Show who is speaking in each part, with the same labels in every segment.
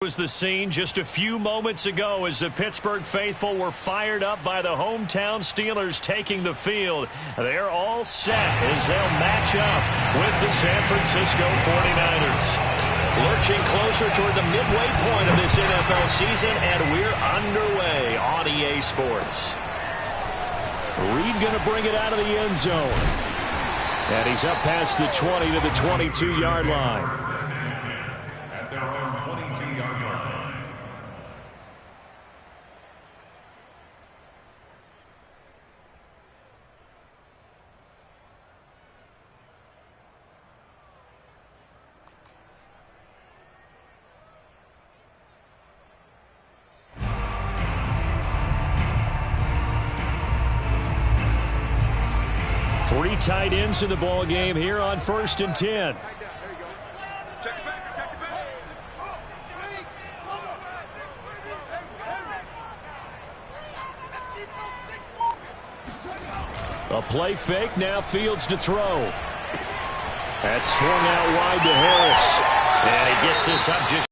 Speaker 1: Was the scene just a few moments ago as the Pittsburgh faithful were fired up by the hometown Steelers taking the field. They're all set as they'll match up with the San Francisco 49ers. Lurching closer toward the midway point of this NFL season, and we're underway on EA Sports. Reed going to bring it out of the end zone. And he's up past the 20 to the 22-yard line.
Speaker 2: At their own 22-yard line.
Speaker 1: Three tight ends in the ball game here on 1st and 10. A play fake, now Fields to throw. That's swung out wide to Harris. And he gets this up just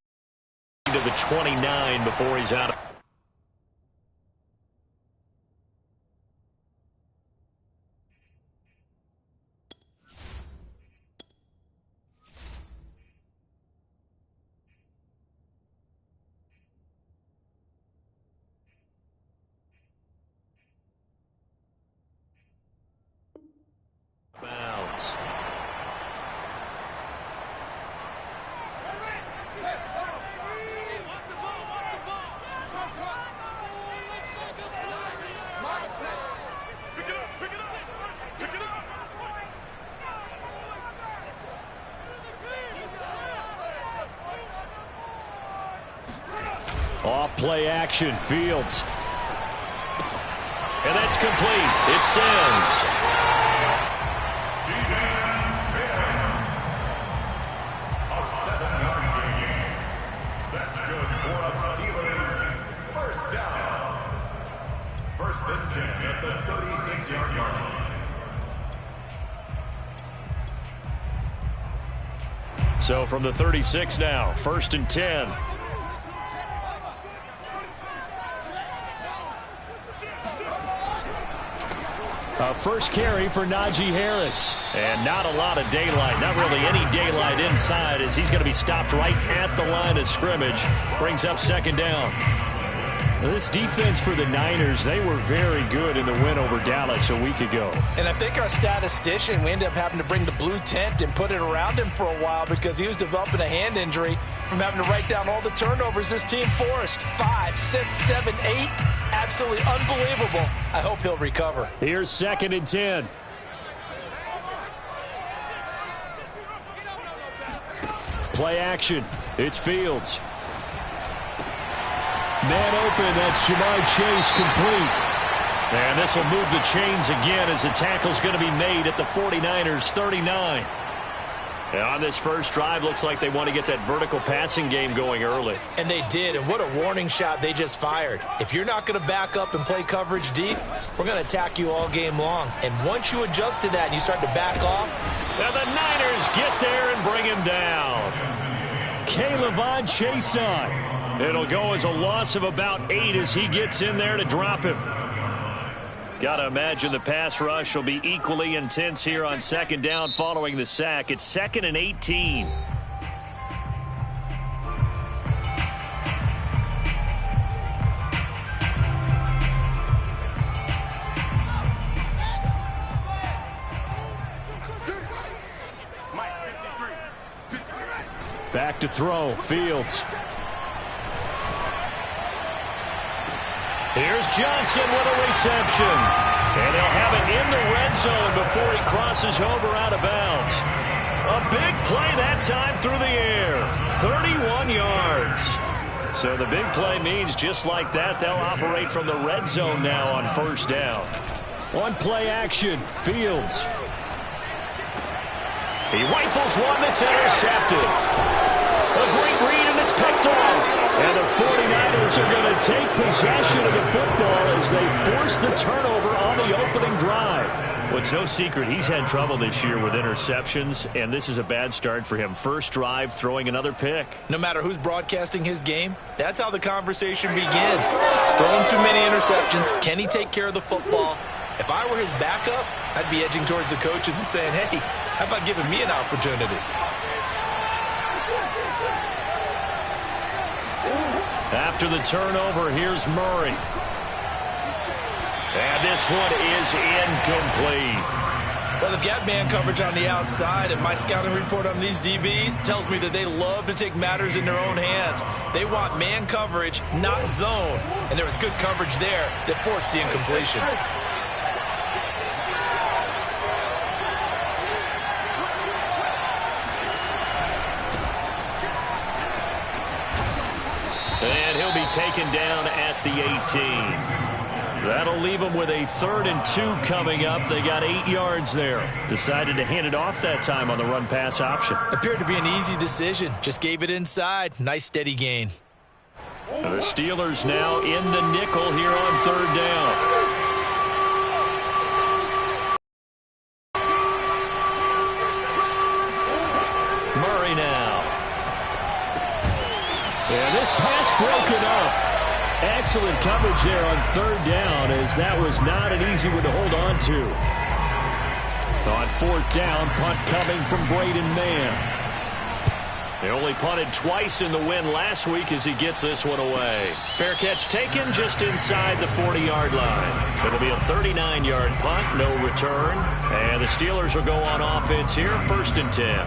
Speaker 1: to the 29 before he's out. Bounds. Off play action, Fields. And that's complete. It sends.
Speaker 2: First and 10 at the 36-yard line.
Speaker 1: So from the 36 now, 1st and 10. A first carry for Najee Harris. And not a lot of daylight, not really any daylight inside as he's going to be stopped right at the line of scrimmage. Brings up 2nd down. This defense for the Niners, they were very good in the win over Dallas a week ago.
Speaker 3: And I think our statistician, we ended up having to bring the blue tent and put it around him for a while because he was developing a hand injury from having to write down all the turnovers this team forced. 5, 6, 7, 8. Absolutely unbelievable. I hope he'll recover.
Speaker 1: Here's 2nd and 10. Play action. It's Fields. Man open, that's Ja'Marr Chase complete. And this will move the chains again as the tackle's going to be made at the 49ers 39. And on this first drive, looks like they want to get that vertical passing game going early.
Speaker 3: And they did, and what a warning shot they just fired. If you're not going to back up and play coverage deep, we're going to attack you all game long. And once you adjust to that and you start to back off.
Speaker 1: Now the Niners get there and bring him down. K'Lavon Chaisson. It'll go as a loss of about 8 as he gets in there to drop him. Got to imagine the pass rush will be equally intense here on 2nd down following the sack. It's 2nd and 18. Back to throw, Fields. Here's Johnson with a reception. And they'll have it in the red zone before he crosses over out of bounds. A big play that time through the air. 31 yards. So the big play means just like that, they'll operate from the red zone now on 1st down. On play action, Fields. He rifles one that's intercepted. A great read, and it's picked off. And the 49ers are going to take possession of the football as they force the turnover on the opening drive. Well, it's no secret he's had trouble this year with interceptions, and this is a bad start for him. First drive, throwing another pick.
Speaker 3: No matter who's broadcasting his game, that's how the conversation begins. Throwing too many interceptions. Can he take care of the football? If I were his backup, I'd be edging towards the coaches and saying, hey, how about giving me an opportunity?
Speaker 1: After the turnover, here's Murray. And this one is incomplete.
Speaker 3: Well, they've got man coverage on the outside, and my scouting report on these DBs tells me that they love to take matters in their own hands. They want man coverage, not zone. And there was good coverage there that forced the incompletion.
Speaker 1: And he'll be taken down at the 18. That'll leave them with a 3rd and 2 coming up. They got 8 yards there. Decided to hand it off that time on the run-pass option.
Speaker 3: Appeared to be an easy decision. Just gave it inside. Nice steady gain.
Speaker 1: The Steelers now in the nickel here on 3rd down. Murray now. And this pass broken up. Excellent coverage there on 3rd down, as that was not an easy one to hold on to. On 4th down, punt coming from Braden Mann. They only punted twice in the win last week as he gets this one away. Fair catch taken just inside the 40-yard line. It'll be a 39-yard punt, no return. And the Steelers will go on offense here, 1st and 10.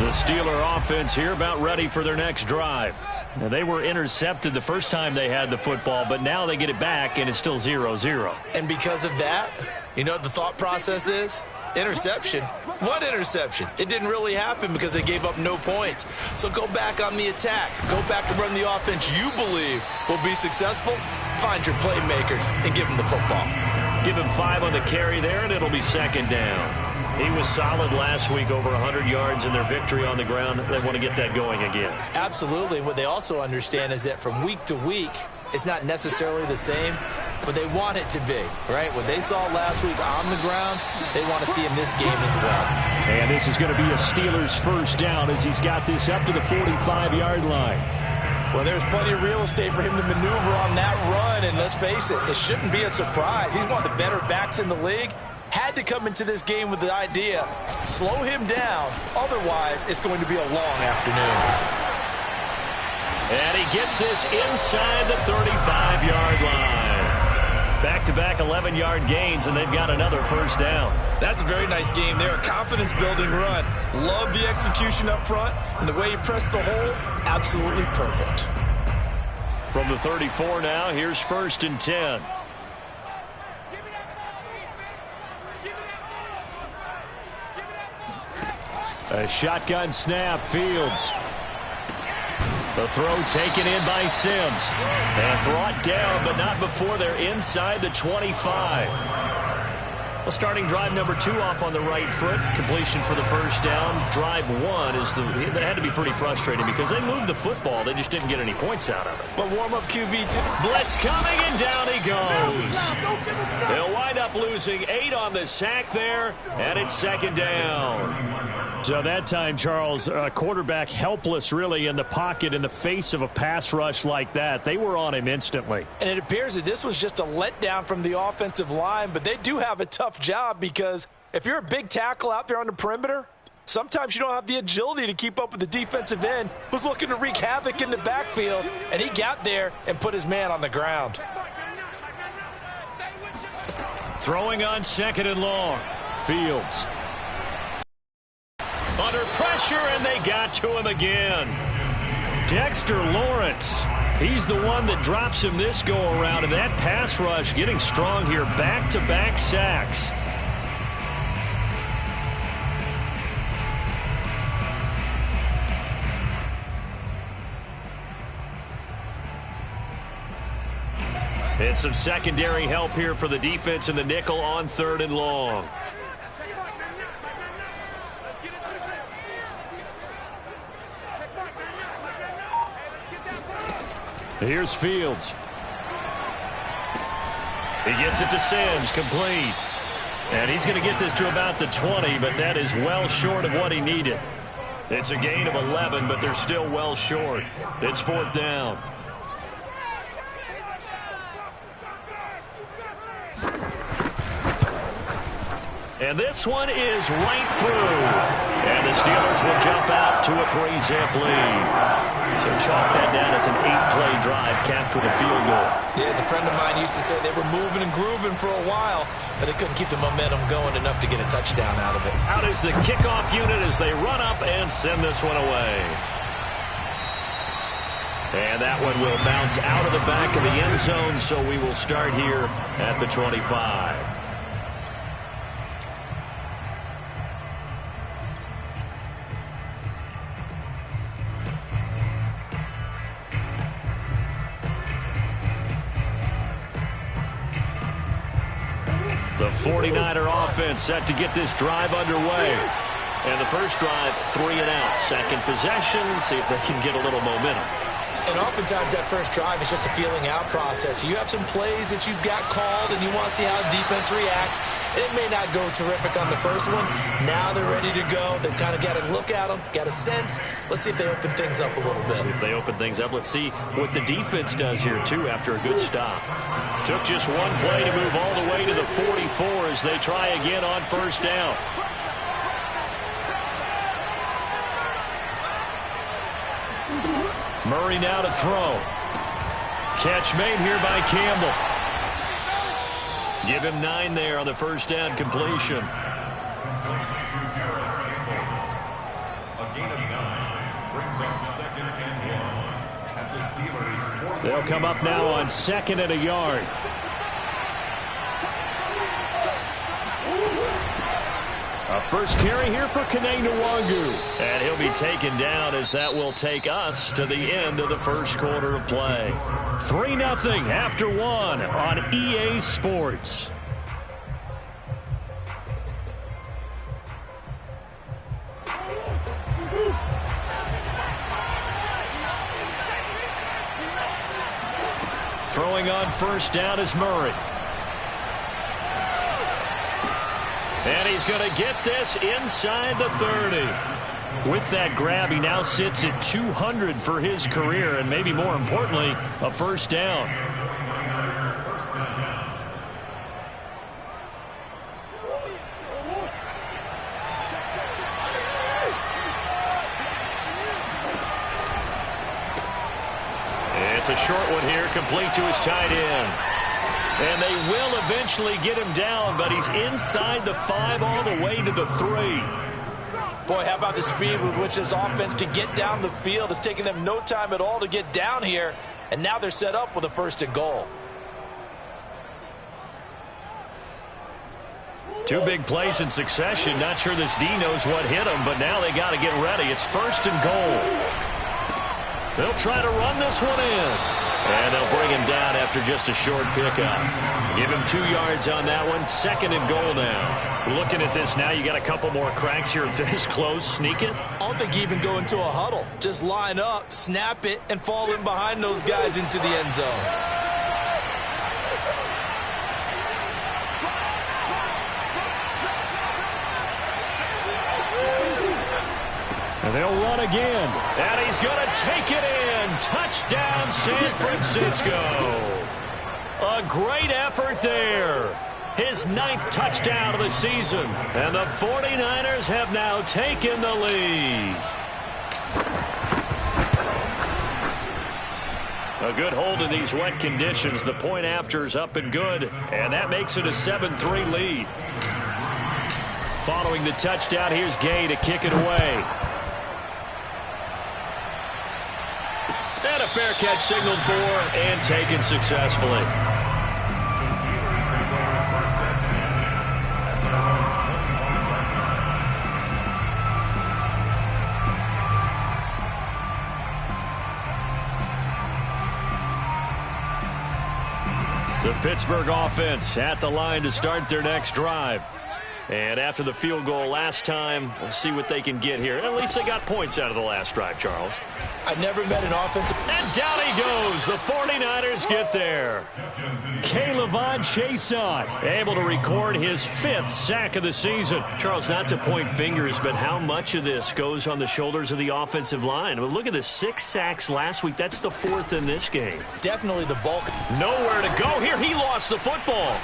Speaker 1: The Steeler offense here about ready for their next drive. Now, they were intercepted the first time they had the football, but now they get it back, and it's still 0-0.
Speaker 3: And because of that, you know what the thought process is? Interception. What interception? It didn't really happen because they gave up no points. So go back on the attack. Go back and run the offense you believe will be successful. Find your playmakers and give them the football.
Speaker 1: Give him 5 on the carry there, and it'll be 2nd down. He was solid last week, over 100 yards in their victory on the ground. They want to get that going again.
Speaker 3: Absolutely. What they also understand is that from week to week, it's not necessarily the same, but they want it to be, right? What they saw last week on the ground, they want to see in this game as well.
Speaker 1: And this is going to be a Steelers 1st down as he's got this up to the 45-yard line.
Speaker 3: Well, there's plenty of real estate for him to maneuver on that run, and let's face it, it shouldn't be a surprise. He's one of the better backs in the league. Had to come into this game with the idea, slow him down, otherwise it's going to be a long afternoon.
Speaker 1: And he gets this inside the 35-yard line. Back-to-back 11-yard gains, and they've got another 1st down.
Speaker 3: That's a very nice game there, a confidence-building run. Love the execution up front, and the way he pressed the hole, absolutely perfect.
Speaker 1: From the 34 now, here's 1st and 10. A shotgun snap, Fields. The throw taken in by Sims. And brought down, but not before they're inside the 25. Well, starting drive number 2 off on the right foot. Completion for the 1st down. Drive 1 is that had to be pretty frustrating because they moved the football. They just didn't get any points out of it.
Speaker 3: But warm-up QB2.
Speaker 1: Blitz coming, and down he goes. They'll wind up losing 8 on the sack there, and it's 2nd down. So that time, Charles, quarterback helpless really in the pocket in the face of a pass rush like that. They were on him instantly.
Speaker 3: And it appears that this was just a letdown from the offensive line, but they do have a tough job because if you're a big tackle out there on the perimeter, sometimes you don't have the agility to keep up with the defensive end who's looking to wreak havoc in the backfield, and he got there and put his man on the ground.
Speaker 1: Throwing on 2nd and long. Fields. Under pressure, and they got to him again. Dexter Lawrence. He's the one that drops him this go-around, and that pass rush getting strong here. Back-to-back sacks. And some secondary help here for the defense in the nickel on 3rd and long. Here's Fields. He gets it to Sims, complete. And he's going to get this to about the 20, but that is well short of what he needed. It's a gain of 11, but they're still well short. It's 4th down. And this one is right through. And the Steelers will jump out to a 3-zip lead. So chalk that down as an 8-play drive capped with a field goal.
Speaker 3: Yeah, as a friend of mine used to say, they were moving and grooving for a while, but they couldn't keep the momentum going enough to get a touchdown out of it.
Speaker 1: Out is the kickoff unit as they run up and send this one away. And that one will bounce out of the back of the end zone, so we will start here at the 25. The 49er offense set to get this drive underway. And the first drive, 3 and out. Second possession, see if they can get a little momentum.
Speaker 3: And oftentimes that first drive is just a feeling out process. You have some plays that you've got called and you want to see how defense reacts. It may not go terrific on the first one. Now they're ready to go. They've kind of got to look at them, got a sense. Let's see if they open things up a little bit.
Speaker 1: See if they open things up. Let's see what the defense does here, too, after a good stop. Took just one play to move all the way to the 44 as they try again on first down. Murray now to throw. Catch made here by Campbell. Give him 9 there on the first down completion.
Speaker 2: A gain of 9 brings up 2nd and 1 at the Steelers.
Speaker 1: They'll come up now on 2nd and a yard. A first carry here for Kene Nwangu. And he'll be taken down as that will take us to the end of the first quarter of play. 3-0 after 1 on EA Sports. Throwing on first down is Murray. And he's going to get this inside the 30. With that grab, he now sits at 200 for his career, and maybe more importantly, a first down. It's a short one here, complete to his tight end. And they will eventually get him down, but he's inside the 5 all the way to the 3.
Speaker 3: Boy, how about the speed with which this offense can get down the field? It's taken them no time at all to get down here, and now they're set up with a 1st and goal.
Speaker 1: 2 big plays in succession. Not sure this D knows what hit him, but now they got to get ready. It's 1st and goal. They'll try to run this one in. And they'll bring him down after just a short pickup. Give him 2 yards on that one. 2nd and goal now. Looking at this now, you got a couple more cracks here. This close, sneak it.
Speaker 3: I don't think you even go into a huddle. Just line up, snap it, and fall in behind those guys into the end zone.
Speaker 1: And they'll run again. And he's going to take it in. Touchdown, San Francisco. A great effort there. His 9th touchdown of the season. And the 49ers have now taken the lead. A good hold in these wet conditions. The point after is up and good. And that makes it a 7-3 lead. Following the touchdown, here's Gay to kick it away. And a fair catch signaled for and taken successfully. The Pittsburgh offense at the line to start their next drive. And after the field goal last time, we'll see what they can get here. At least they got points out of the last drive, Charles.
Speaker 3: I never met an offensive...
Speaker 1: And down he goes. The 49ers get there. K'Lavon Chaisson able to record his 5th sack of the season. Charles, not to point fingers, but how much of this goes on the shoulders of the offensive line? Well, look at the 6 sacks last week. That's the 4th in this game.
Speaker 3: Definitely the bulk.
Speaker 1: Nowhere to go. Here, he lost the football.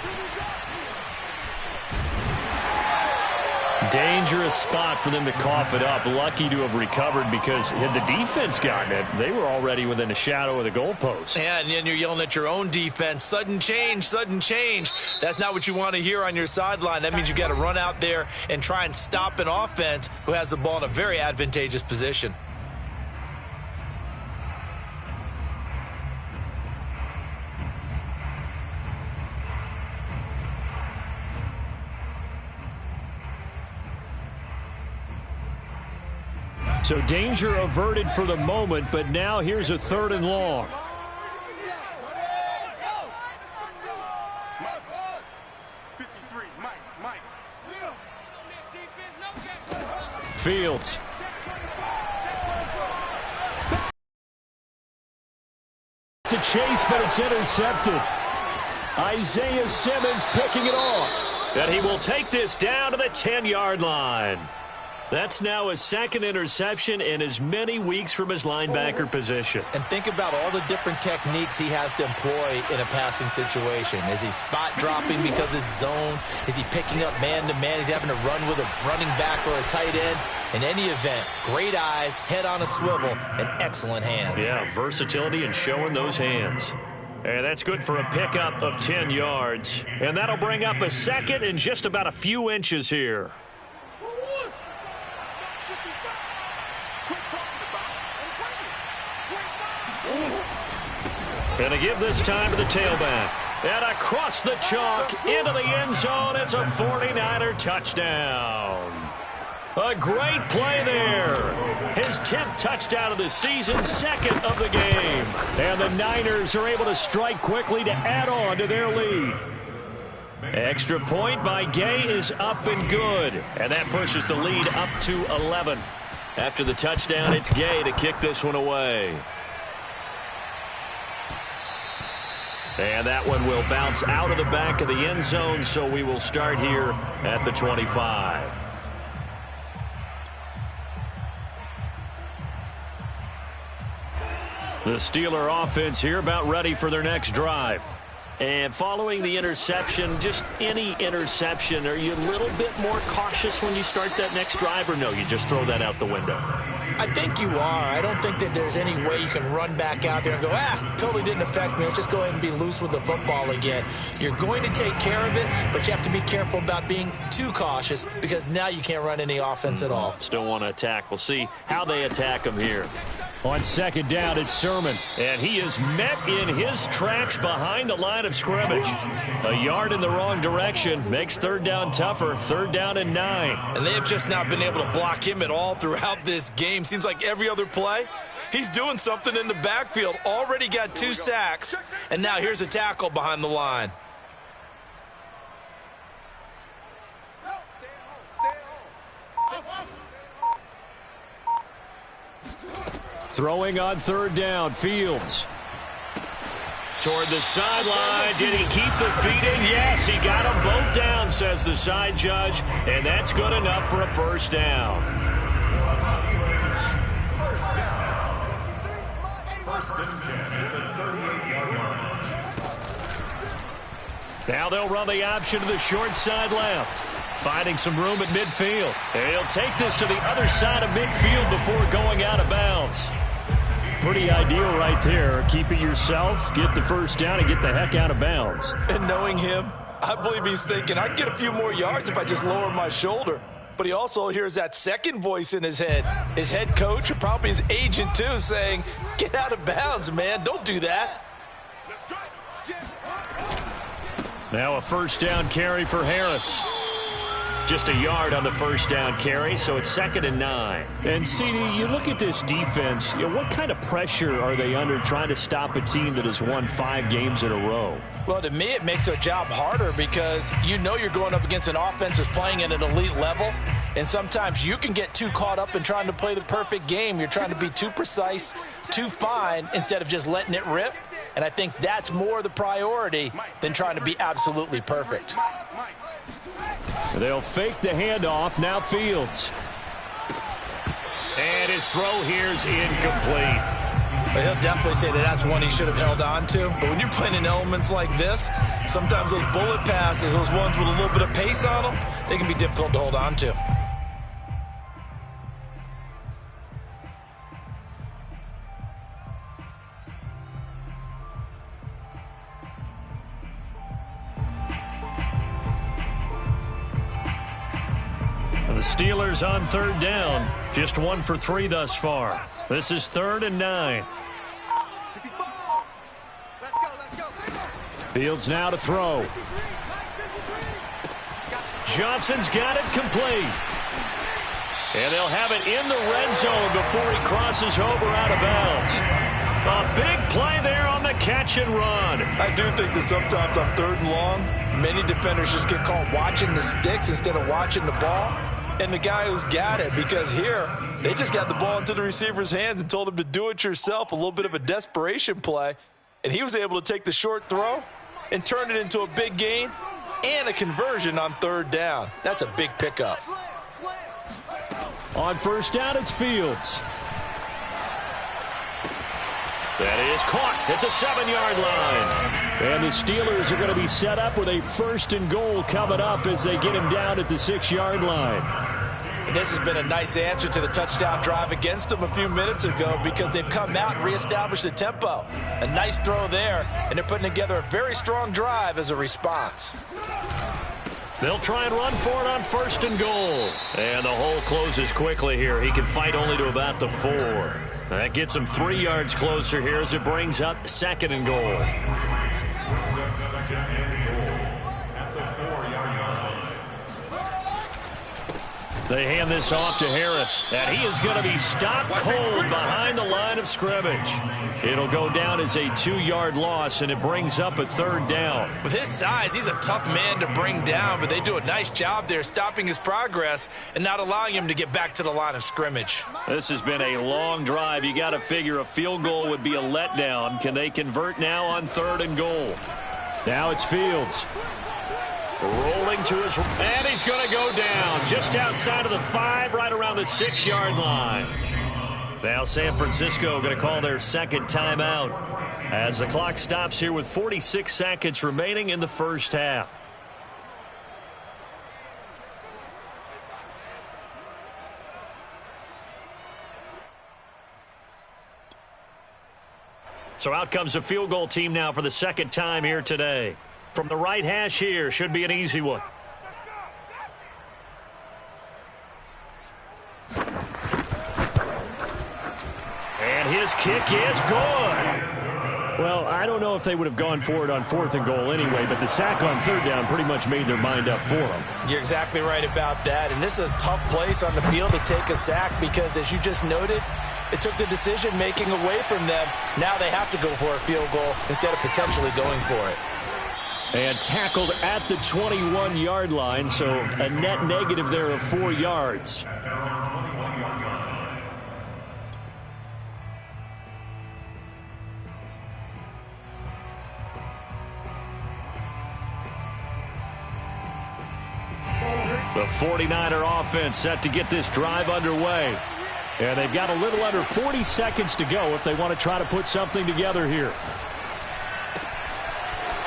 Speaker 1: Dangerous spot for them to cough it up. Lucky to have recovered, because had the defense gotten it, they were already within a shadow of the goalpost.
Speaker 3: Yeah, and then you're yelling at your own defense. Sudden change, sudden change. That's not what you want to hear on your sideline. That means you got to run out there and try and stop an offense who has the ball in a very advantageous position.
Speaker 1: So danger averted for the moment, but now here's a 3rd and long. Fields. To Chase, but it's intercepted. Isaiah Simmons picking it off. And he will take this down to the 10-yard line. That's now his 2nd interception in as many weeks from his linebacker position.
Speaker 3: And think about all the different techniques he has to employ in a passing situation. Is he spot dropping because it's zone? Is he picking up man-to-man? Is he having to run with a running back or a tight end? In any event, great eyes, head on a swivel, and excellent hands.
Speaker 1: Yeah, versatility and showing those hands. And that's good for a pickup of 10 yards. And that'll bring up a 2nd and just about a few inches here. And to give this time to the tailback. And across the chalk into the end zone. It's a 49er touchdown. A great play there. His 10th touchdown of the season, 2nd of the game. And the Niners are able to strike quickly to add on to their lead. Extra point by Gay is up and good. And that pushes the lead up to 11. After the touchdown, it's Gay to kick this one away. And that one will bounce out of the back of the end zone, so we will start here at the 25. The Steeler offense here about ready for their next drive. And following the interception, just any interception, are you a little bit more cautious when you start that next drive, or no, you just throw that out the window?
Speaker 3: I think you are. I don't think that there's any way you can run back out there and go, totally didn't affect me. Let's just go ahead and be loose with the football again. You're going to take care of it, but you have to be careful about being too cautious, because now you can't run any offense at all.
Speaker 1: Still want to attack. We'll see how they attack him here. On 2nd down, it's Sermon. And he is met in his tracks behind the line of scrimmage. A yard in the wrong direction makes 3rd down tougher. 3rd down and 9.
Speaker 3: And they have just not been able to block him at all throughout this game. Seems like every other play, he's doing something in the backfield. Already got 2 sacks. And now here's a tackle behind the line.
Speaker 1: Throwing on 3rd down, Fields. Toward the sideline. Did he keep the feet in? Yes, he got them both down, says the side judge. And that's good enough for a 1st down.
Speaker 2: First and 10 at the 38-yard line.
Speaker 1: Now they'll run the option to the short side left. Finding some room at midfield. And he'll take this to the other side of midfield before going out of bounds. Pretty ideal right there. Keep it yourself, get the 1st down, and get the heck out of bounds.
Speaker 3: And knowing him, I believe he's thinking, I can get a few more yards if I just lower my shoulder. But he also hears that second voice in his head. His head coach, or probably his agent too, saying, get out of bounds, man. Don't do that.
Speaker 1: Now a 1st down carry for Harris. Just a yard on the first down carry, so it's 2nd and 9.
Speaker 4: And, CD, you look at this defense, what kind of pressure are they under trying to stop a team that has won 5 games in a row?
Speaker 3: Well, to me, it makes their job harder because you know you're going up against an offense that's playing at an elite level, and sometimes you can get too caught up in trying to play the perfect game. You're trying to be too precise, too fine, instead of just letting it rip. And I think that's more the priority than trying to be absolutely perfect.
Speaker 4: They'll fake the handoff. Now Fields.
Speaker 1: And his throw here's incomplete.
Speaker 3: But he'll definitely say that that's one he should have held on to. But when you're playing in elements like this, sometimes those bullet passes, those ones with a little bit of pace on them, they can be difficult to hold on to.
Speaker 1: The Steelers on 3rd down. Just 1 for 3 thus far. This is 3rd and 9.
Speaker 4: Fields now to throw.
Speaker 1: Johnson's got it complete. And they'll have it in the red zone before he crosses over out of bounds. A big play there on the catch and run.
Speaker 3: I do think that sometimes on 3rd and long, many defenders just get caught watching the sticks instead of watching the ball. And the guy who's got it, because here, they just got the ball into the receiver's hands and told him to do it yourself, a little bit of a desperation play. And he was able to take the short throw and turn it into a big gain and a conversion on 3rd down. That's a big pickup.
Speaker 4: On 1st down, it's Fields.
Speaker 1: That is caught at the 7-yard line.
Speaker 4: And the Steelers are going to be set up with a 1st and goal coming up as they get him down at the 6-yard line.
Speaker 3: And this has been a nice answer to the touchdown drive against them a few minutes ago because they've come out and reestablished the tempo. A nice throw there, and they're putting together a very strong drive as a response.
Speaker 1: They'll try and run for it on 1st and goal. And the hole closes quickly here. He can fight only to about the 4. That gets him 3 yards closer here as it brings up 2nd and goal. They hand this off to Harris, and he is going to be stopped cold behind the line of scrimmage. It'll go down as a 2-yard loss, and it brings up a 3rd down.
Speaker 3: With his size, he's a tough man to bring down, but they do a nice job there stopping his progress and not allowing him to get back to the line of scrimmage.
Speaker 1: This has been a long drive. You got to figure a field goal would be a letdown. Can they convert now on 3rd and goal?
Speaker 4: Now it's Fields.
Speaker 1: Rolling to his, and he's going to go down just outside of the 5, right around the 6-yard line. Now San Francisco going to call their 2nd timeout as the clock stops here with 46 seconds remaining in the first half. So out comes the field goal team now for the 2nd time here today. From the right hash here, should be an easy one. And his kick is good.
Speaker 4: Well, I don't know if they would have gone for it on 4th and goal anyway, but the sack on 3rd down pretty much made their mind up for them.
Speaker 3: You're exactly right about that. And this is a tough place on the field to take a sack because, as you just noted, it took the decision-making away from them. Now they have to go for a field goal instead of potentially going for it.
Speaker 4: And tackled at the 21-yard line, so a net negative there of 4 yards.
Speaker 1: The 49er offense set to get this drive underway.
Speaker 4: And they've got a little under 40 seconds to go if they want to try to put something together here.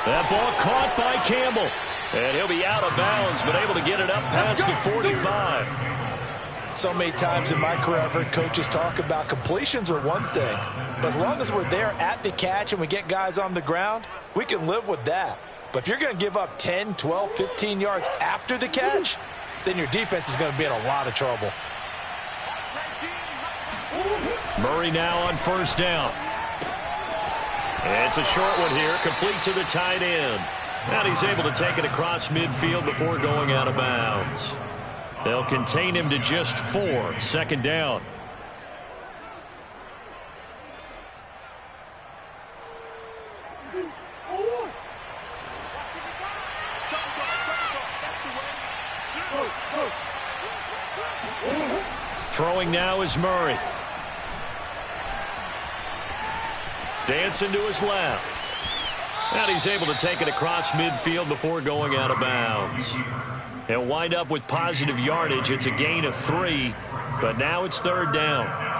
Speaker 1: That ball caught by Campbell. And he'll be out of bounds, but able to get it up past the 45.
Speaker 3: So many times in my career, I've heard coaches talk about completions are one thing. But as long as we're there at the catch and we get guys on the ground, we can live with that. But if you're going to give up 10, 12, 15 yards after the catch, then your defense is going to be in a lot of trouble.
Speaker 1: Murray now on 1st down. It's a short one here, complete to the tight end. And he's able to take it across midfield before going out of bounds. They'll contain him to just 4. Second down. Throwing now is Murray. Dancing to his left. And he's able to take it across midfield before going out of bounds. He'll wind up with positive yardage. It's a gain of 3, but now it's third down.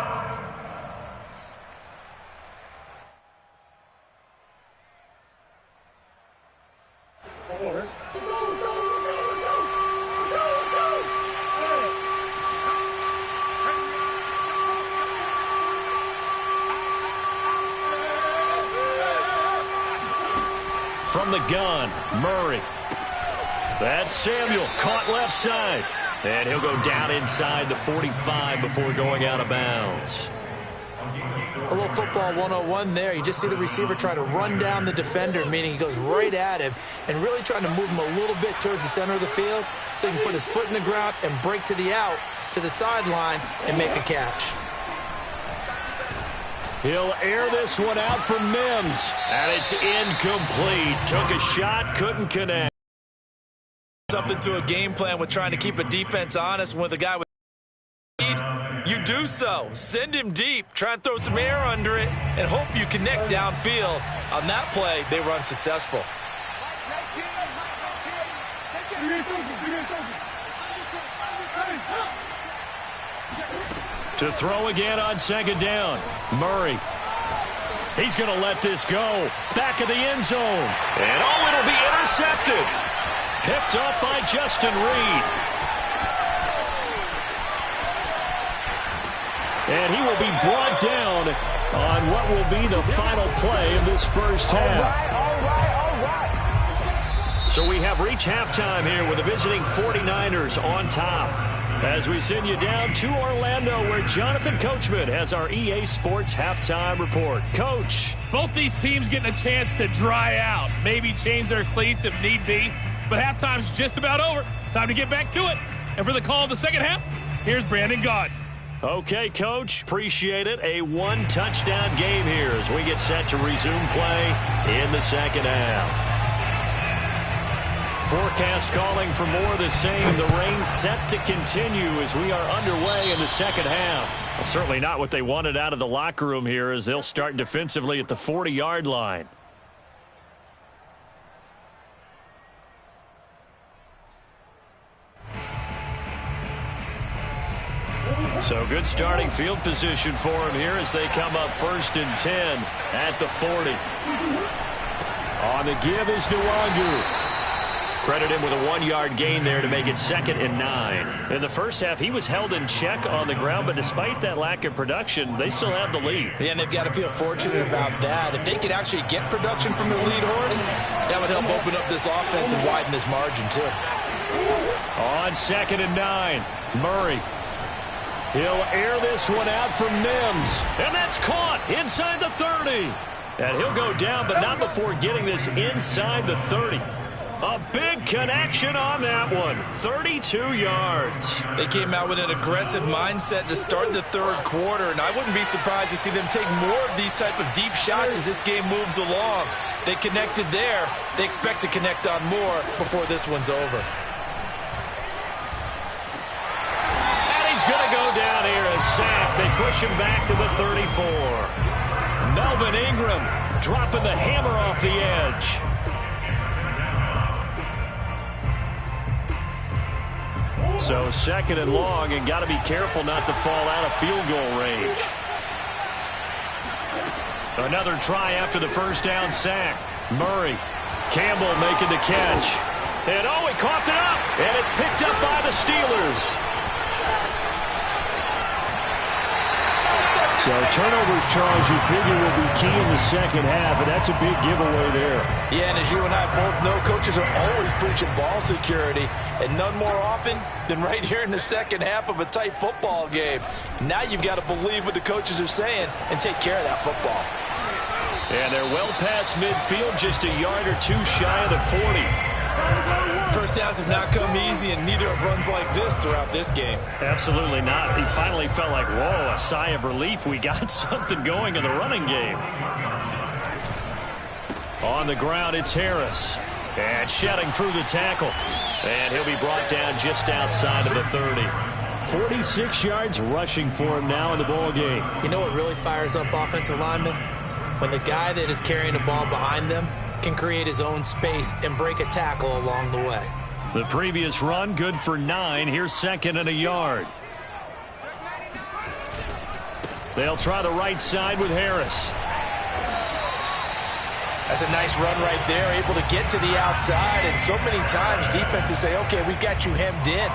Speaker 1: From the gun, Murray. That's Samuel, caught left side. And he'll go down inside the 45 before going out of bounds.
Speaker 3: A little football 101 there. You just see the receiver try to run down the defender, meaning he goes right at him and really trying to move him a little bit towards the center of the field so he can put his foot in the ground and break to the out, to the sideline, and make a catch.
Speaker 1: He'll air this one out for Mims. And it's incomplete. Took a shot, couldn't connect.
Speaker 3: Something to a game plan with trying to keep a defense honest with a guy with speed. You do so. Send him deep. Try and throw some air under it and hope you connect downfield. On that play, they were unsuccessful.
Speaker 1: To throw again on second down. Murray. He's going to let this go. Back of the end zone. And oh, it'll be intercepted. Picked up by Justin Reed. And he will be brought down on what will be the final play of this first half. So we have reached halftime here with the visiting 49ers on top. As we send you down to Orlando, where Jonathan Coachman has our EA Sports halftime report. Coach.
Speaker 5: Both these teams getting a chance to dry out, maybe change their cleats if need be. But halftime's just about over. Time to get back to it. And for the call of the second half, here's Brandon Gaudin.
Speaker 1: Okay, Coach. Appreciate it. A one-touchdown game here as we get set to resume play in the second half. Forecast calling for more of the same. The rain set to continue as we are underway in the second half. Well, certainly not what they wanted out of the locker room here as they'll start defensively at the 40-yard line. So good starting field position for him here as they come up 1st and 10 at the 40. On the give is Nwangu. Credit him with a 1-yard gain there to make it 2nd and 9. In the first half, he was held in check on the ground, but despite that lack of production, they still have the lead.
Speaker 3: Yeah, and they've got to feel fortunate about that. If they could actually get production from the lead horse, that would help open up this offense and widen this margin, too.
Speaker 1: On 2nd and 9, Murray. He'll air this one out for Mims. And that's caught inside the 30. And he'll go down, but not before getting this inside the 30. A big connection on that one. 32 yards.
Speaker 3: They came out with an aggressive mindset to start the third quarter, and I wouldn't be surprised to see them take more of these type of deep shots as this game moves along. They connected there. They expect to connect on more before this one's over.
Speaker 1: And he's going to go down here, a sack. They push him back to the 34. Melvin Ingram dropping the hammer off the edge. So 2nd and long, and got to be careful not to fall out of field goal range. Another try after the first down sack. Murray. Campbell making the catch. And oh, he coughed it up. And it's picked up by the Steelers.
Speaker 4: So turnovers, Charles, you figure will be key in the second half, and that's a big giveaway there.
Speaker 3: Yeah, and as you and I both know, coaches are always preaching ball security, and none more often than right here in the second half of a tight football game. Now you've got to believe what the coaches are saying and take care of that football.
Speaker 1: And they're well past midfield, just a yard or two shy of the 40.
Speaker 3: First downs have not come easy, and neither have runs like this throughout this game.
Speaker 1: Absolutely not. He finally felt like, whoa, a sigh of relief. We got something going in the running game. On the ground, it's Harris. And shedding through the tackle. And he'll be brought down just outside of the 30.
Speaker 4: 46 yards rushing for him now in the ball game.
Speaker 3: You know what really fires up offensive linemen? When the guy that is carrying the ball behind them can create his own space and break a tackle along the way.
Speaker 1: The previous run, good for 9. Here's second and a yard. They'll try the right side with Harris.
Speaker 3: That's a nice run right there, able to get to the outside. And so many times defenses say, okay, we've got you hemmed in.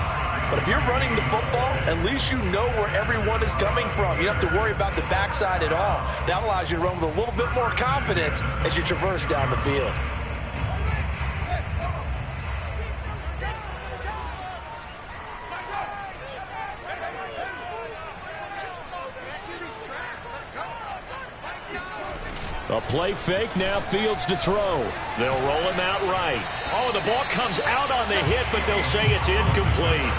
Speaker 3: But if you're running the football, at least you know where everyone is coming from. You don't have to worry about the backside at all. That allows you to run with a little bit more confidence as you traverse down the field.
Speaker 4: A play fake, now Fields to throw.
Speaker 1: They'll roll him out right. Oh, the ball comes out on the hit, but they'll say it's incomplete.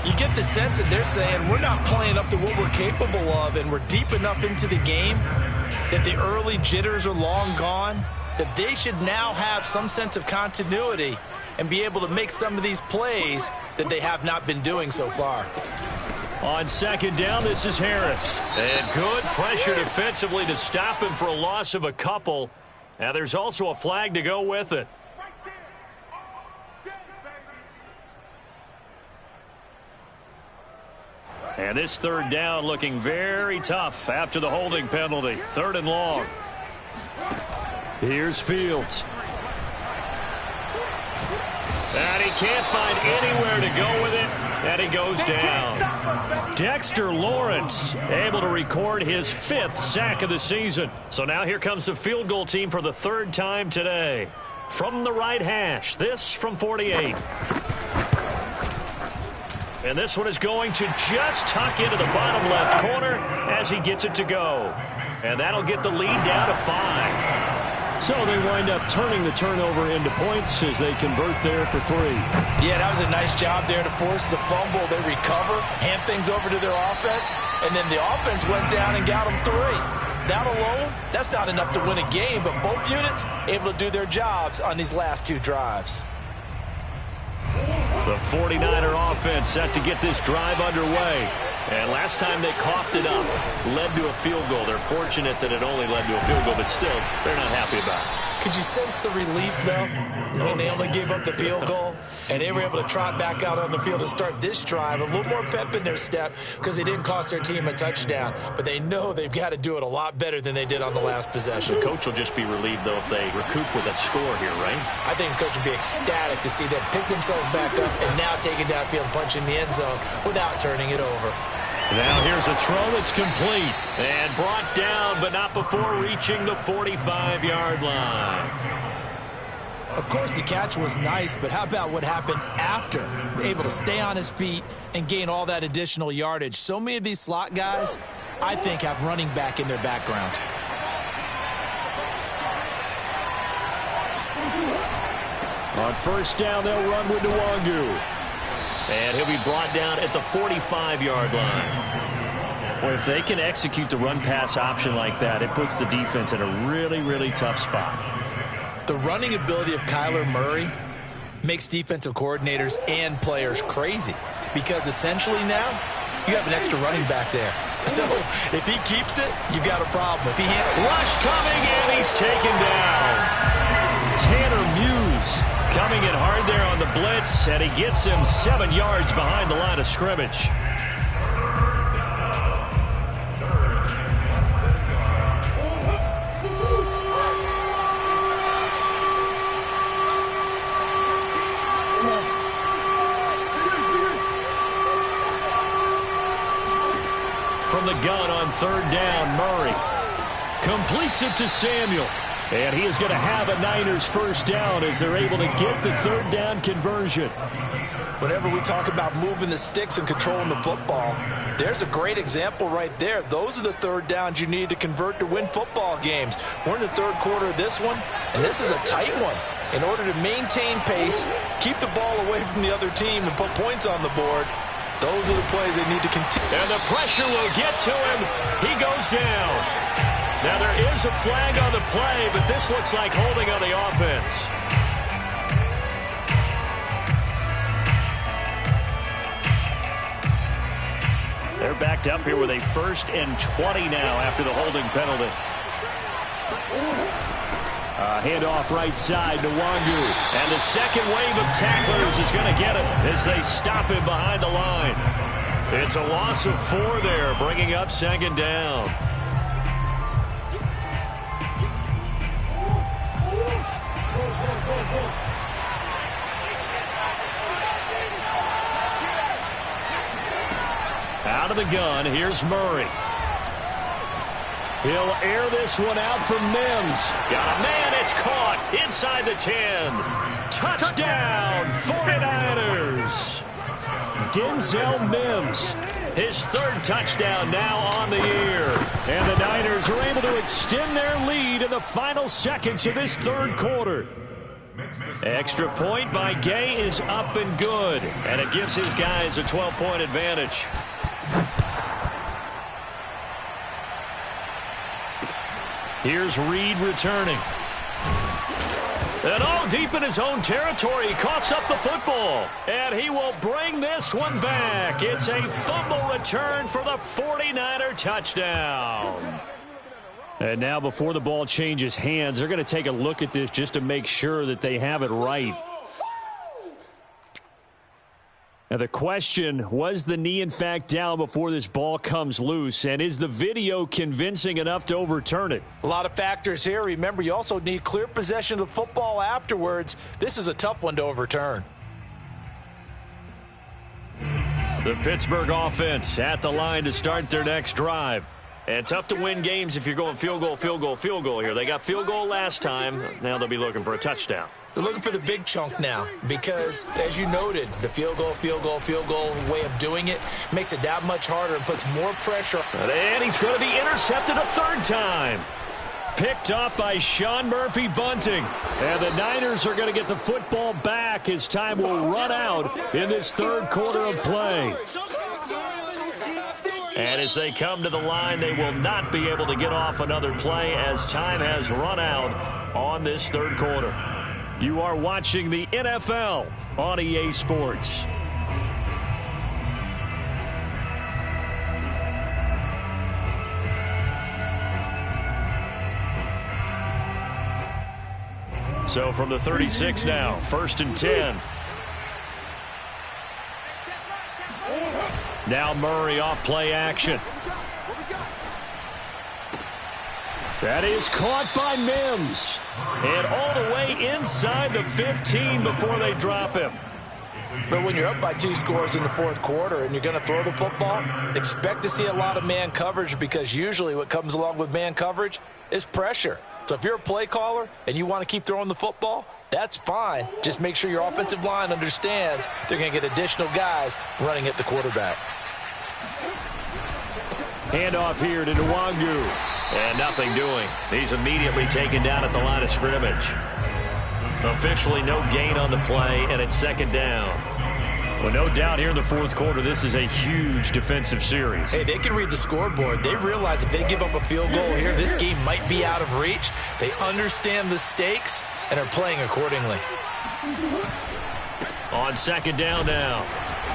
Speaker 3: You get the sense that they're saying we're not playing up to what we're capable of, and we're deep enough into the game that the early jitters are long gone, that they should now have some sense of continuity and be able to make some of these plays that they have not been doing so far.
Speaker 1: On second down, this is Harris. And good pressure defensively to stop him for a loss of a couple. Now there's also a flag to go with it. And this third down looking very tough after the holding penalty. Third and long.
Speaker 4: Here's Fields.
Speaker 1: And he can't find anywhere to go with it. And he goes down. Dexter Lawrence able to record his 5th sack of the season. So now here comes the field goal team for the 3rd time today. From the right hash, this from 48. And this one is going to just tuck into the bottom left corner as he gets it to go. And that'll get the lead down to 5.
Speaker 4: So they wind up turning the turnover into points as they convert there for 3.
Speaker 3: Yeah, that was a nice job there to force the fumble. They recover, hand things over to their offense, and then the offense went down and got them 3. That alone, that's not enough to win a game, but both units able to do their jobs on these last 2 drives.
Speaker 1: The 49er offense set to get this drive underway. And last time they coughed it up, led to a field goal. They're fortunate that it only led to a field goal, but still, they're not happy about it.
Speaker 3: Could you sense the relief, though, when they only gave up the field goal and they were able to trot back out on the field and start this drive? A little more pep in their step because they didn't cost their team a touchdown. But they know they've got to do it a lot better than they did on the last possession.
Speaker 1: The coach will just be relieved, though, if they recoup with a score here, right?
Speaker 3: I think the coach will be ecstatic to see them pick themselves back up and now take it downfield, punch in the end zone without turning it over.
Speaker 1: Now here's a throw that's complete and brought down, but not before reaching the 45-yard line.
Speaker 3: Of course, the catch was nice, but how about what happened after? Able to stay on his feet and gain all that additional yardage. So many of these slot guys, I think, have running back in their background.
Speaker 4: On first down, they'll run with Nwangu.
Speaker 1: And he'll be brought down at the 45-yard line. Well, if they can execute the run-pass option like that, it puts the defense in a really, really tough spot.
Speaker 3: The running ability of Kyler Murray makes defensive coordinators and players crazy because essentially now you have an extra running back there. So if he keeps it, you've got a problem. If he
Speaker 1: rush coming, and he's taken down. Tanner Muse coming in hard there on the blitz, and he gets him 7 yards behind the line of scrimmage. From the gun on third down, Murray completes it to Samuel. And he is going to have a Niners first down as they're able to get the third down conversion.
Speaker 3: Whenever we talk about moving the sticks and controlling the football, there's a great example right there. Those are the third downs you need to convert to win football games. We're in the third quarter of this one, and this is a tight one. in order to maintain pace, keep the ball away from the other team, and put points on the board. Those are the plays they need to continue.
Speaker 1: And the pressure will get to him. He goes down. Now there is a flag on the play, but this looks like holding on the offense. They're backed up here with a 1st and 20 now after the holding penalty. Handoff right side to Wangu. And the second wave of tacklers is going to get him as they stop him behind the line. It's a loss of 4 there, bringing up 2nd down. Out of the gun, here's Murray. He'll air this one out for Mims. Got a man, it's caught inside the 10. Touchdown, 49ers. Denzel Mims, his 3rd touchdown now on the year. And the Niners are able to extend their lead in the final seconds of this 3rd quarter. Extra point by Gay is up and good. And it gives his guys a 12-point advantage. Here's Reed returning. And all deep in his own territory, he coughs up the football. And he will bring this one back. It's a fumble return for the 49er touchdown. And now before the ball changes hands, they're going to take a look at this just to make sure that they have it right. Now the question, was the knee in fact down before this ball comes loose? And is the video convincing enough to overturn it?
Speaker 3: A lot of factors here. Remember, you also need clear possession of the football afterwards. This is a tough one to overturn.
Speaker 1: The Pittsburgh offense at the line to start their next drive. And tough to win games if you're going field goal, field goal, field goal here. They got field goal last time. Now they'll be looking for a touchdown.
Speaker 3: They're looking for the big chunk now because, as you noted, the field goal way of doing it makes it that much harder and puts more pressure.
Speaker 1: And he's going to be intercepted a 3rd time. Picked up by Sean Murphy-Bunting. And the Niners are going to get the football back as time will run out in this 3rd quarter of play. And as they come to the line, they will not be able to get off another play as time has run out on this 3rd quarter. You are watching the NFL on EA Sports. So from the 36 now, 1st and 10. Now Murray off play action. That is caught by Mims. And all the way inside the 15 before they drop him.
Speaker 3: But when you're up by 2 scores in the 4th quarter and you're going to throw the football, expect to see a lot of man coverage because usually what comes along with man coverage is pressure. So if you're a play caller and you want to keep throwing the football, that's fine. Just make sure your offensive line understands they're going to get additional guys running at the quarterback.
Speaker 1: Handoff here to Nwangu. And nothing doing. He's immediately taken down at the line of scrimmage. Officially no gain on the play, and it's 2nd down. Well, no doubt here in the 4th quarter, this is a huge defensive series.
Speaker 3: Hey, they can read the scoreboard. They realize if they give up a field goal here, this game might be out of reach. They understand the stakes and are playing accordingly.
Speaker 1: On 2nd down now,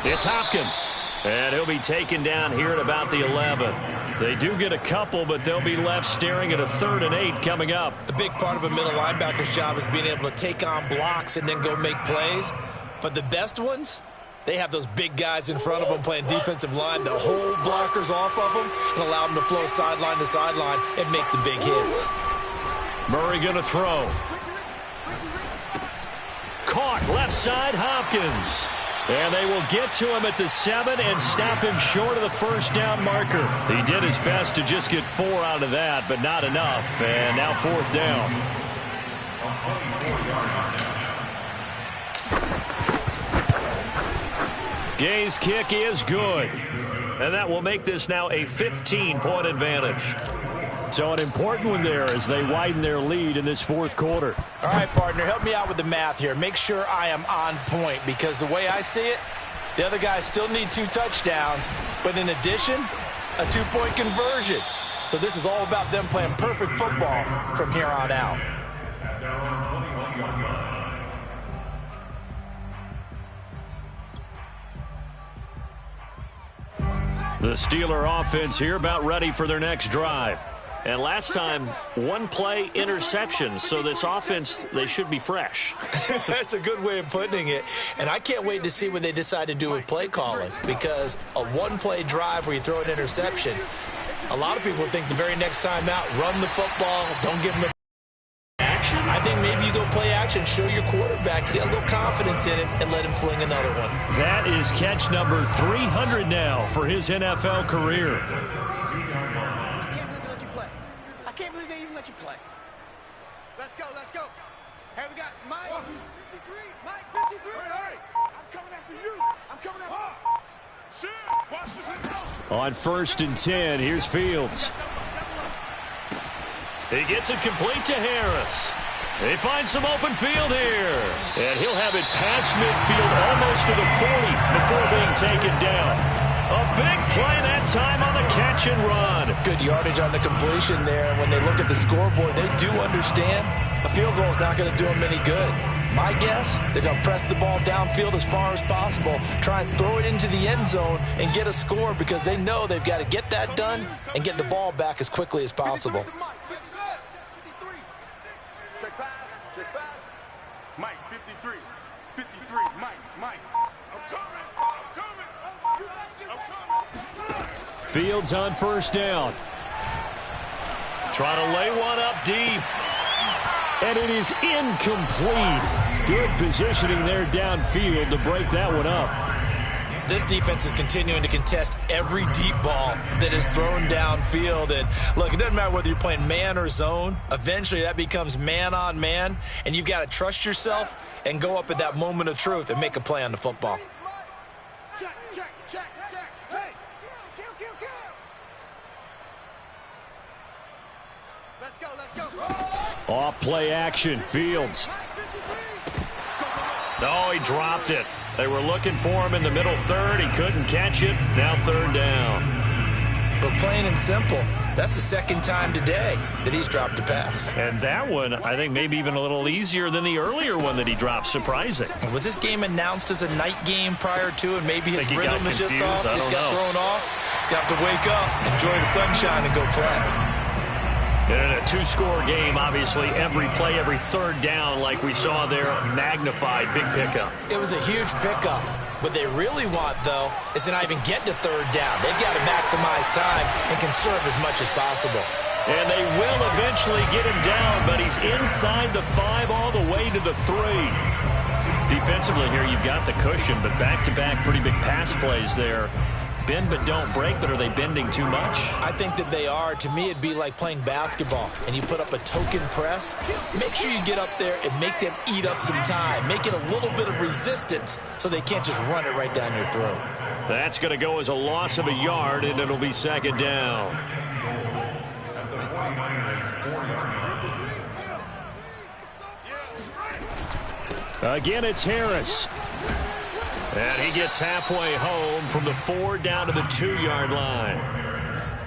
Speaker 1: it's Hopkins. And he'll be taken down here at about the 11. They do get a couple, but they'll be left staring at a 3rd and 8 coming up.
Speaker 3: A big part of a middle linebacker's job is being able to take on blocks and then go make plays. But the best ones, they have those big guys in front of them playing defensive line to hold blockers off of them and allow them to flow sideline to sideline and make the big hits.
Speaker 1: Murray going to throw. Caught left side, Hopkins. And they will get to him at the 7 and stop him short of the 1st down marker. He did his best to just get 4 out of that, but not enough. And now 4th down. Gay's kick is good. And that will make this now a 15-point advantage. So an important one there as they widen their lead in this fourth quarter.
Speaker 3: All right, partner, help me out with the math here. Make sure I am on point, because the way I see it, the other guys still need 2 touchdowns, but in addition, a 2-point conversion. So this is all about them playing perfect football from here on out.
Speaker 1: The Steeler offense here about ready for their next drive. And last time, 1-play interception. So this offense, they should be fresh.
Speaker 3: That's a good way of putting it. And I can't wait to see what they decide to do with play calling, because a 1-play drive where you throw an interception, a lot of people think the very next time out, run the football, don't give them action. I think maybe you go play action, show your quarterback, get a little confidence in him, and let him fling another one.
Speaker 1: That is catch number 300 now for his NFL career.
Speaker 6: I can't believe they even let you play. Let's go, let's go. Hey, we got Mike 53. Mike 53. Hey, I'm coming after you. I'm coming after you. Shit, watch this.
Speaker 1: On 1st and 10, here's Fields. He gets it complete to Harris. They find some open field here. And he'll have it past midfield almost to the 40 before being taken down. A big play that time on the catch and run.
Speaker 3: Good yardage on the completion there. And when they look at the scoreboard, they do understand a field goal is not going to do them any good. My guess, they're going to press the ball downfield as far as possible, try and throw it into the end zone and get a score, because they know they've got to get that done and get the ball back as quickly as possible.
Speaker 6: Check pass, check pass. Mike 53. 53, Mike. I'm coming.
Speaker 1: Fields on 1st down. Trying to lay one up deep. And it is incomplete. Good positioning there downfield to break that one up.
Speaker 3: This defense is continuing to contest every deep ball that is thrown downfield. And look, it doesn't matter whether you're playing man or zone. Eventually that becomes man on man, and you've got to trust yourself and go up at that moment of truth and make a play on the football.
Speaker 6: Check. Hey. Kill. Let's go.
Speaker 1: Off play action, Fields. No, he dropped it. They were looking for him in the middle third. He couldn't catch it. Now 3rd down.
Speaker 3: But plain and simple, that's the 2nd time today that he's dropped a pass.
Speaker 1: And that one, I think, maybe even a little easier than the earlier one that he dropped. Surprising.
Speaker 3: Was this game announced as a night game prior to, and maybe his rhythm is just off?
Speaker 1: He's
Speaker 3: got thrown off. He's got to wake up, enjoy the sunshine, and go play.
Speaker 1: And in a 2-score game, obviously, every play, every 3rd down, like we saw there, magnified, big pickup.
Speaker 3: It was a huge pickup. What they really want, though, is to not even get to 3rd down. They've got to maximize time and conserve as much as possible.
Speaker 1: And they will eventually get him down, but he's inside the 5 all the way to the 3. Defensively here, you've got the cushion, but back-to-back pretty big pass plays there. Bend but don't break, but are they bending too much?
Speaker 3: I think that they are. To me, it'd be like playing basketball, and you put up a token press. Make sure you get up there and make them eat up some time. Make it a little bit of resistance so they can't just run it right down your throat.
Speaker 1: That's going to go as a loss of a yard, and it'll be 2nd down. Again, it's Harris. And he gets halfway home from the 4 down to the 2-yard line.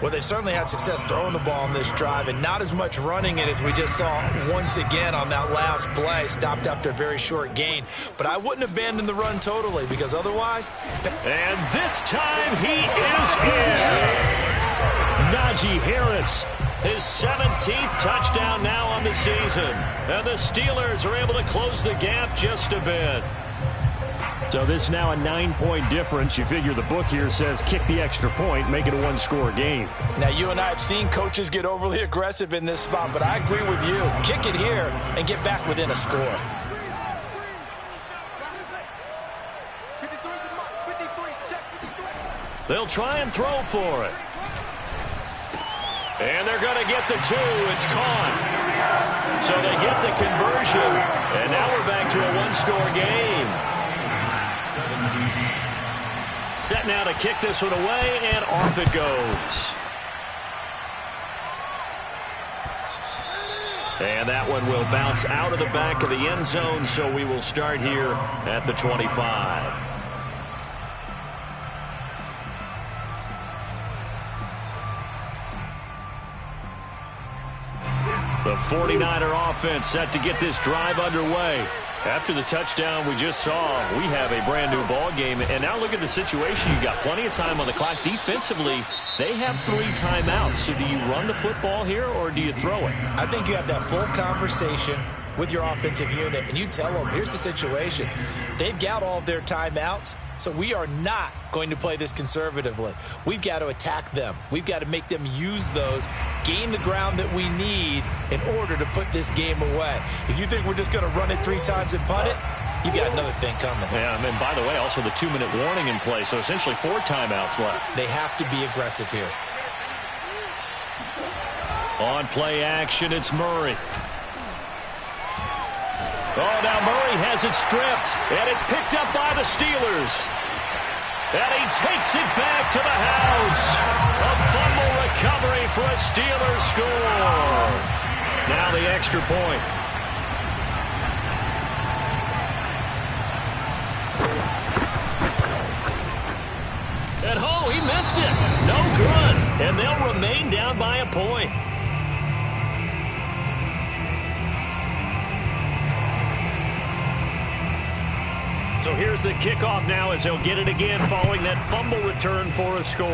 Speaker 3: Well, they've certainly had success throwing the ball on this drive, and not as much running it as we just saw once again on that last play, stopped after a very short gain. But I wouldn't abandon the run totally, because otherwise...
Speaker 1: And this time he is in. Najee Harris, his 17th touchdown now on the season. And the Steelers are able to close the gap just a bit. So this is now a 9-point difference. You figure the book here says kick the extra point, make it a 1-score game.
Speaker 3: Now, you and I have seen coaches get overly aggressive in this spot, but I agree with you. Kick it here and get back within a score.
Speaker 1: They'll try and throw for it. And they're going to get the 2. It's caught. So they get the conversion. And now we're back to a 1-score game. Set now to kick this one away, and off it goes. And that one will bounce out of the back of the end zone, so we will start here at the 25. The 49er offense set to get this drive underway. After the touchdown we just saw, we have a brand new ball game. And now look at the situation. You've got plenty of time on the clock. Defensively, they have 3 timeouts. So do you run the football here or do you throw it?
Speaker 3: I think you have that full conversation with your offensive unit, and you tell them, here's the situation. They've got all of their timeouts, so we are not going to play this conservatively. We've got to attack them. We've got to make them use those, gain the ground that we need in order to put this game away. If you think we're just going to run it 3 times and punt it, you've got another thing coming.
Speaker 1: Yeah, and by the way, also the 2-minute warning in play, so essentially 4 timeouts left.
Speaker 3: They have to be aggressive here.
Speaker 1: On play action, it's Murray. Oh, now Murray has it stripped, and it's picked up by the Steelers. And he takes it back to the house. A fumble recovery for a Steelers score. Now the extra point. And oh, he missed it. No good. And they'll remain down by a point. So here's the kickoff now as he'll get it again following that fumble return for a score.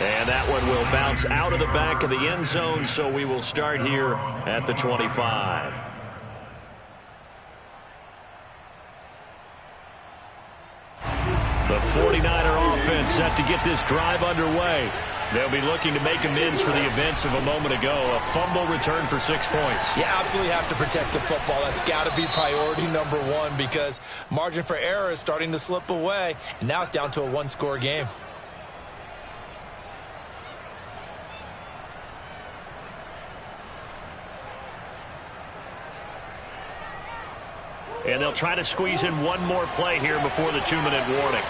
Speaker 1: And that one will bounce out of the back of the end zone, so we will start here at the 25. The 49er offense set to get this drive underway. They'll be looking to make amends for the events of a moment ago. A fumble return for 6 points.
Speaker 3: You absolutely have to protect the football. That's got to be priority number 1 because margin for error is starting to slip away, and now it's down to a 1-score game.
Speaker 1: And they'll try to squeeze in one more play here before the 2-minute warning.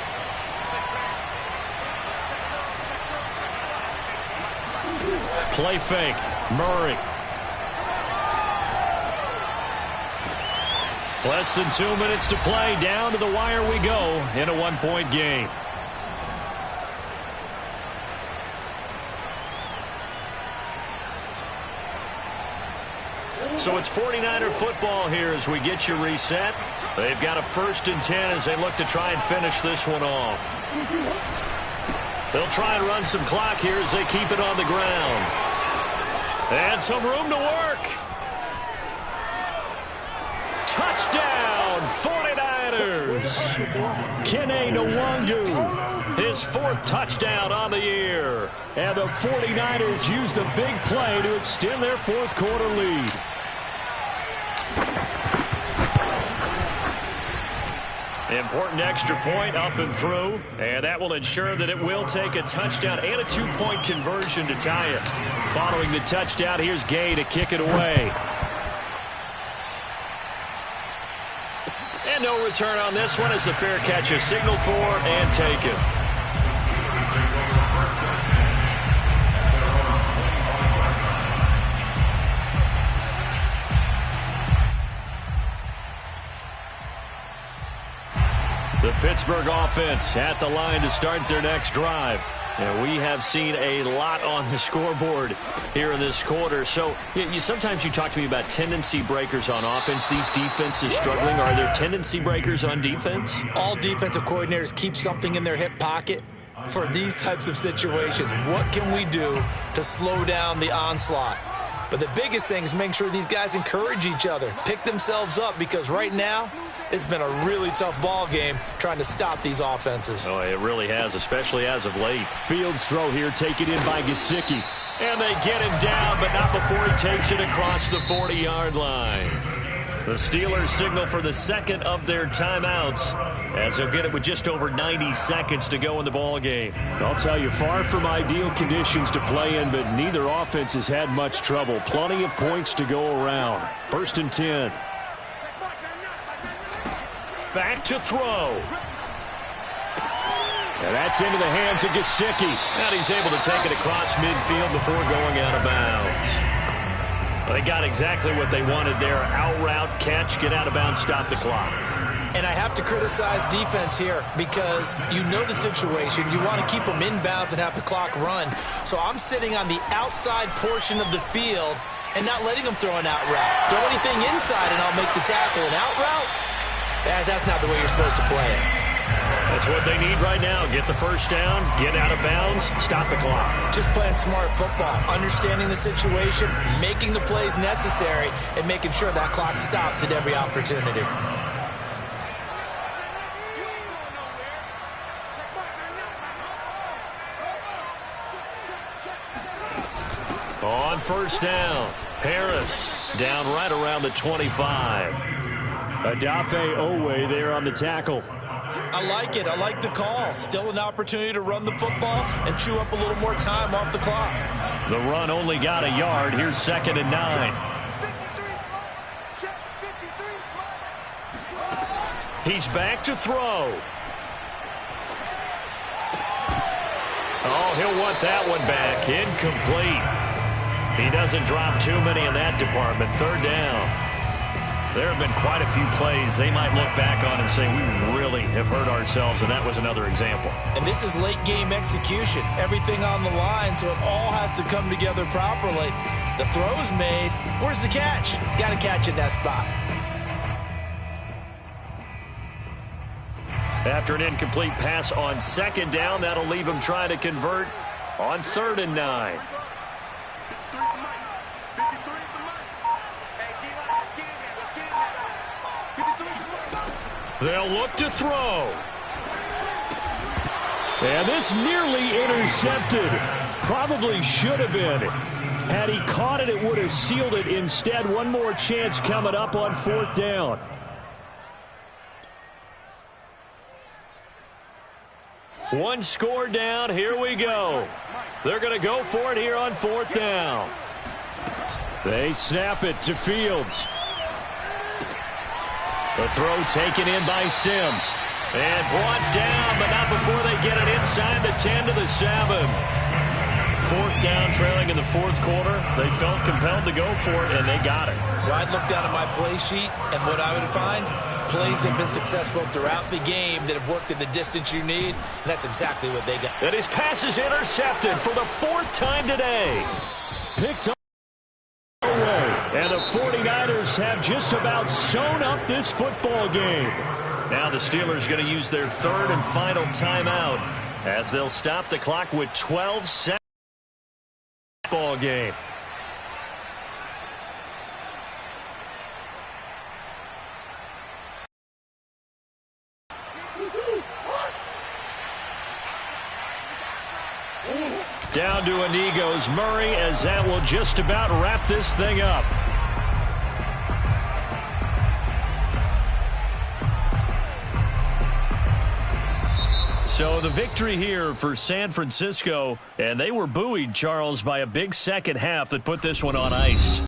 Speaker 1: Play fake. Murray. Less than 2 minutes to play. Down to the wire we go in a 1-point game. So it's 49er football here as we get you reset. They've got a 1st and 10 as they look to try and finish this one off. They'll try and run some clock here as they keep it on the ground. And some room to work. Touchdown, 49ers. Kene Nwangu, his 4th touchdown on the year. And the 49ers use the big play to extend their 4th quarter lead. Important extra point up and through, and that will ensure that it will take a touchdown and a 2-point conversion to tie it. Following the touchdown, here's Gay to kick it away. And no return on this one as the fair catch is signaled for and taken. The Pittsburgh offense at the line to start their next drive. And we have seen a lot on the scoreboard here in this quarter. So sometimes you talk to me about tendency breakers on offense. These defenses struggling. Are there tendency breakers on defense?
Speaker 3: All defensive coordinators keep something in their hip pocket for these types of situations. What can we do to slow down the onslaught? But the biggest thing is make sure these guys encourage each other, pick themselves up, because right now it's been a really tough ball game trying to stop these offenses.
Speaker 1: Oh, it really has, especially as of late. Fields throw here, taken in by Gesicki. And they get him down, but not before he takes it across the 40-yard line. The Steelers signal for the 2nd of their timeouts as they'll get it with just over 90 seconds to go in the ball game.
Speaker 4: I'll tell you, far from ideal conditions to play in, but neither offense has had much trouble. Plenty of points to go around. 1st and 10.
Speaker 1: Back to throw.
Speaker 4: And that's into the hands of Gesicki.
Speaker 1: And he's able to take it across midfield before going out of bounds. Well, they got exactly what they wanted there. Out route, catch, get out of bounds, stop the clock.
Speaker 3: And I have to criticize defense here because you know the situation. You want to keep them inbounds and have the clock run. So I'm sitting on the outside portion of the field and not letting them throw an out route. Throw anything inside and I'll make the tackle. An out route? That's not the way you're supposed to play it.
Speaker 1: That's what they need right now. Get the first down, get out of bounds, stop the clock.
Speaker 3: Just playing smart football, understanding the situation, making the plays necessary, and making sure that clock stops at every opportunity.
Speaker 1: On first down, Harris down right around the 25.
Speaker 4: Odafe Oweh there on the tackle.
Speaker 3: I like it. I like the call. Still an opportunity to run the football and chew up a little more time off the clock.
Speaker 1: The run only got a yard. Here's 2nd and 9. He's back to throw. Oh, he'll want that one back. Incomplete. He doesn't drop too many in that department. 3rd down. There have been quite a few plays they might look back on and say, we really have hurt ourselves, and that was another example.
Speaker 3: And this is late game execution. Everything on the line, so it all has to come together properly. The throw's made. Where's the catch? Got to catch it in that spot.
Speaker 1: After an incomplete pass on 2nd down, that'll leave him trying to convert on 3rd and 9. They'll look to throw.
Speaker 4: And this nearly intercepted. Probably should have been. Had he caught it, it would have sealed it. Instead, one more chance coming up on 4th down.
Speaker 1: One score down. Here we go. They're going to go for it here on 4th down.
Speaker 4: They snap it to Fields.
Speaker 1: The throw taken in by Sims. And brought down, but not before they get it inside the 10 to the 7. 4th down, trailing in the 4th quarter. They felt compelled to go for it, and they got it.
Speaker 3: Well, I'd look down at my play sheet, and what I would find, plays have been successful throughout the game that have worked in the distance you need, and that's exactly what they got.
Speaker 1: And his pass is intercepted for the 4th time today.
Speaker 4: Picked up. And the 49ers have just about sewn up this football game.
Speaker 1: Now the Steelers going to use their 3rd and final timeout as they'll stop the clock with 12 seconds. Ball game. Down to Inigo's Murray as that will just about wrap this thing up. So the victory here for San Francisco, and they were buoyed, Charles, by a big second half that put this one on ice.